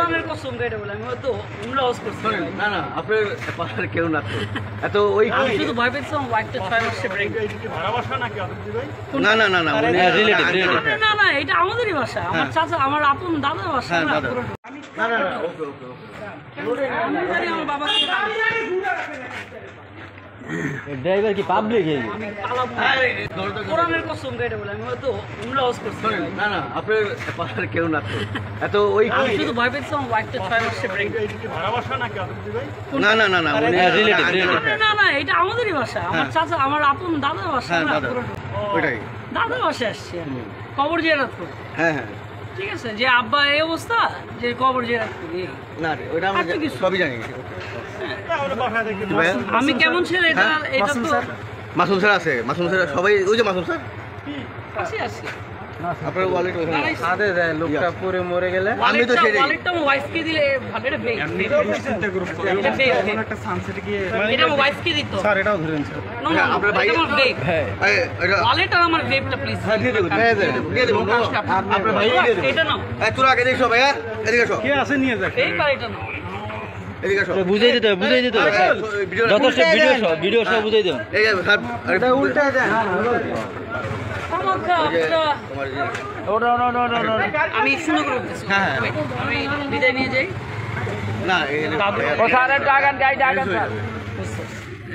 কোরআনের কসম কেটে বলে আমি হয়তো উমরা ওয়াজ করছি। না না আপনার পাশে কেউ না তো এত ওই আমি শুধু ভয় পেয়েছিলাম ওয়াইফটা 6 মাসে প্রেগন্যান্ট। এটা কি ভাড়া বাসা নাকি আদর্শ ভাই? না না না না রিলেটিভ না না এটা আমাদেরই ভাষা, আমার চাচা আমার আপন দাদার ভাষা। হ্যাঁ, না দাদা। না না না ওকে ওকে ওকে আমি জানি আমার বাবা ড্রাইভার কি পাবলিক এই আমি পালাবো কোরআনের কসম কেটে বলে আমি হয়তো উমরা ওয়াজ করছি। না না আপনার পাশে কেউ না তো এত ওই আমি শুধু ভয় পেয়েছিলাম ওয়াইফটা 6 মাসে প্রেগন্যান্ট। এটা কি ভাড়া বাসা নাকি আদর্শ ভাই? না না না না রিলেটিভ না না এটা আমাদেরই ভাষা, আমার চাচা আমার আপন দাদার ভাষা। হ্যাঁ না দাদা ওইটাই দাদার ভাষায় আসছি আমি। কবর জিয়ারত করতে, হ্যাঁ হ্যাঁ ঠিক আছে, যে আব্বা এই অবস্থা যে কবর জিয়ারত করি। না রে ওইটা আমরা আচ্ছা, কিছু। সবই জানি তাহলে বাসায় দেখতে ভাইয়া? আমি কেমন ছেলে এটা এটা তো মাসুম স্যার আছে মাসুম স্যার সবাই ওই যে মাসুম স্যার আছে আছে। আপনার ওয়ালেট ওখানে সাথে দেয় লোকটা পরে মরে গেলে আমি তো সেটাই ওয়ালেটটা আমার ওয়াইফকে দিলে ভালো, এটা ফেক। এটা ফেক একটা সানসেটে গিয়ে এটা আমার ওয়াইফকে দিত। স্যার এটাও ধরেন স্যার না না আপনার ভাই- এটা আমার ফেক। এই, এটা ওয়ালেট আর আমার ফেকটা প্লিজ। দিয়ে দেবো আপনার ভাই দিয়ে দেবো এটা নাও, এই তোরা আগে দেখো ভাইয়া এদিকে এসো কে আছে নিয়ে যাক এই আর এটা নাও। এদিকে এসো বুঝাই দিতে হবে ভিডিও যথেষ্ট ভিডিও সব বুঝাই দেন এই যে স্যার এটা উল্টা দেন আমার কাপটা তোমার ওটা আমি সুন্দর করে বলতেছি। হ্যাঁ, হ্যাঁ। আমি বিদায় নিয়ে যাই। না ও স্যারের ডাগান গাই ডাগান স্যার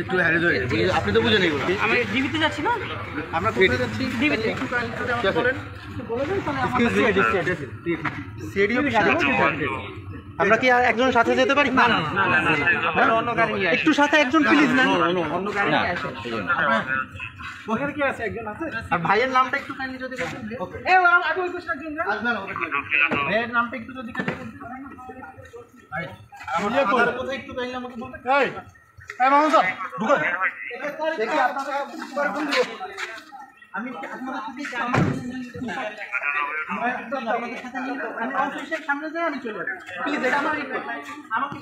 একটু হ্যারেজ হয়ে গেছে। আপনি তো বুঝেন এগুলো আমি ডিবিতে যাচ্ছি না, আমরা কোথায় যাচ্ছি ডিবিতে। আমরা কি আর একজন সাথে যেতে পারি না অন্য গাড়ি নিয়ে একটু সাথে একজন প্লিজ না অন্য গাড়ি নিয়ে আসেন ওখানে কি আছে একজন আছে আর ভাইয়ের নামটা একটু কাইন্ডলি যদি বলেন এ আগে ওই কোশ্চেন দিন ভাইয়ের নামটা একটু যদি কাইন্ডলি বলতে পারেন ভাই আমার কোথায় একটু কাইন্ডলি আমাকে বলতে এই মামুন স্যার ঢুকো দেখি আপনারা কোন দিব আমি আপনাদের সাথে আমাদের সাথে আমি অফিসের সামনে যাই আমি চলে যাই প্লিজ এটা আমার আমাকে